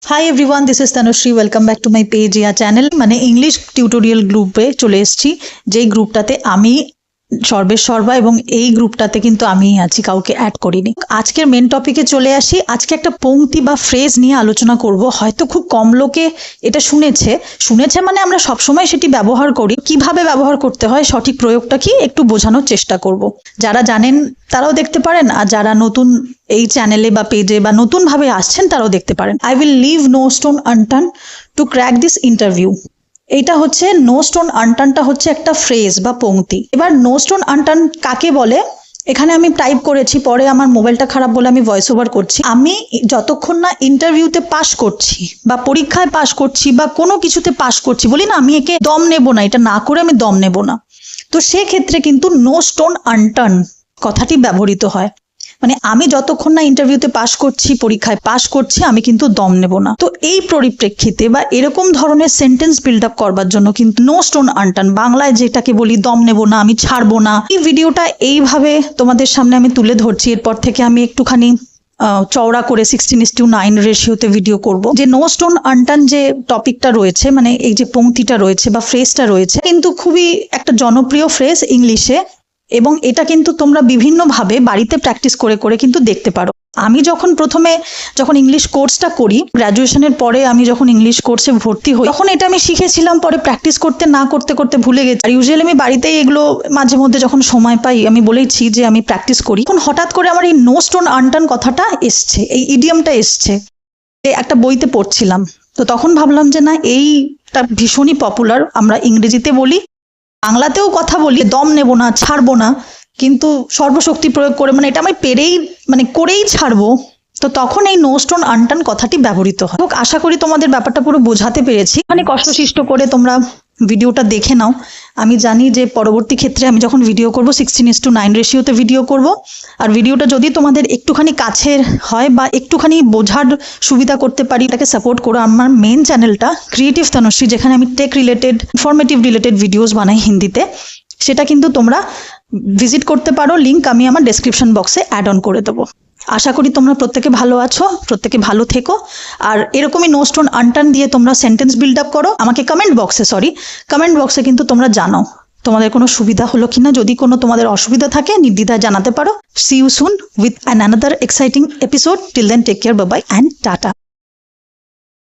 Hi everyone, this is Tanushree. Welcome back to my page yeah channel. মানে English tutorial গ্রুপে চলে এসেছি, যেই গ্রুপটাতে আমি সর্বেসর্বা, এবং এই গ্রুপটাতে কিন্তু আমি আছি, কাউকে অ্যাড করিনি। আজকের মেন টপিকে চলে আসি। আজকে একটা পংক্তি বা ফ্রেজ নিয়ে আলোচনা করব। হয়তো খুব কম লোকে এটা শুনেছে মানে আমরা সবসময় সেটি ব্যবহার করি। কিভাবে ব্যবহার করতে হয়, সঠিক প্রয়োগটা কি, একটু বোঝানোর চেষ্টা করব। যারা জানেন তারাও দেখতে পারেন, আর যারা নতুন এই চ্যানেলে বা পেজে বা নতুন ভাবে আসছেন তারাও দেখতে পারেন। I will leave no stone unturned to crack this interview. এইটা হচ্ছে নো স্টোন আনটার্নটা হচ্ছে একটা ফ্রেজ বা পংক্তি। এবার নো স্টোন আনটার্ন কাকে বলে এখানে আমি টাইপ করেছি, পরে আমার মোবাইলটা খারাপ বলে আমি ভয়েস ওভার করছি। আমি যতক্ষণ না ইন্টারভিউতে পাশ করছি বা পরীক্ষায় পাশ করছি বা কোনো কিছুতে পাশ করছি, বলি না আমি একে দম নেব না, এটা না করে আমি দম নেব না, তো সেক্ষেত্রে কিন্তু নো স্টোন আনটার্ন কথাটি ব্যবহৃত হয়। মানে আমি যতক্ষণ না ইন্টারভিউতে পাশ করছি, পরীক্ষায় পাশ করছি, আমি কিন্তু দম নেব না। তো এই পরিপ্রেক্ষিতে বা এরকম ধরনের সেন্টেন্স বিল্ড আপ করবার জন্য কিন্তু নো স্টোন আনটার্ন, বাংলায় যেটাকে বলি দম নেব না, আমি ছাড়বো না। এই ভিডিওটা এইভাবে তোমাদের সামনে আমি তুলে ধরছি। এরপর থেকে আমি একটুখানি চওড়া করে 16:9 রেশিওতে ভিডিও করব। যে নো স্টোন আনটার্ন যে টপিকটা রয়েছে, মানে এই যে পংক্তিটা রয়েছে বা ফ্রেজটা রয়েছে, কিন্তু খুবই একটা জনপ্রিয় ফ্রেজ ইংলিশে, এবং এটা কিন্তু তোমরা বিভিন্নভাবে বাড়িতে প্র্যাকটিস করে করে কিন্তু দেখতে পারো। আমি যখন ইংলিশ কোর্সটা করি, গ্র্যাজুয়েশনের পরে আমি যখন ইংলিশ কোর্সে ভর্তি হই, তখন এটা আমি শিখেছিলাম, পরে প্র্যাকটিস করতে করতে ভুলে গেছি। আর ইউজুয়ালি আমি বাড়িতেই এগুলো মাঝে মধ্যে যখন সময় পাই, আমি বলেইছি যে আমি প্র্যাকটিস করি। তখন হঠাৎ করে আমার এই নো স্টোন আনটার্ন কথাটা এসছে, এই ইডিয়ামটা এসছে। একটা বইতে পড়ছিলাম, তো তখন ভাবলাম যে না, এইটা ভীষণই পপুলার। আমরা ইংরেজিতে বলি, বাংলাতেও কথা বলি, দম নেব না, ছাড়বো না, কিন্তু সর্বশক্তি প্রয়োগ করে, মানে এটা আমি করেই ছাড়বো। তো তখন এই নো স্টোন আনটার্ন কথাটি ব্যবহৃত হয়। আশা করি তোমাদের ব্যাপারটা পুরো বোঝাতে পেরেছি। মানে কষ্টসিষ্ট করে তোমরা ভিডিওটা দেখে নাও। আমি জানি যে পরবর্তী ক্ষেত্রে আমি যখন ভিডিও করব 16:9 রেশিওতে ভিডিও করব। আর ভিডিওটা যদি তোমাদের একটুখানি কাছের হয় বা একটুখানি বোঝার সুবিধা করতে পারি, এটাকে সাপোর্ট করো। আমার মেন চ্যানেলটা ক্রিয়েটিভ তনুশ্রী, যেখানে আমি tech related, informative related videos বানাই হিন্দিতে, সেটা কিন্তু তোমরা ভিজিট করতে পারো। লিঙ্ক আমি আমার ডেসক্রিপশন বক্সে অ্যাড অন করে দেবো। আশা করি তোমরা প্রত্যেকে ভালো আছো, প্রত্যেকে ভালো থেকো। আর এরকমই নো স্টোন আনটার্ন দিয়ে তোমরা সেন্টেন্স বিল্ড আপ করো। আমাকে কমেন্ট বক্সে কিন্তু তোমরা জানাও তোমাদের কোনো সুবিধা হলো কিনা। যদি কোনো তোমাদের অসুবিধা থাকে, নির্দ্বিধায় জানাতে পারো। See you soon with an another exciting episode. Till then, take care, bye bye and tata.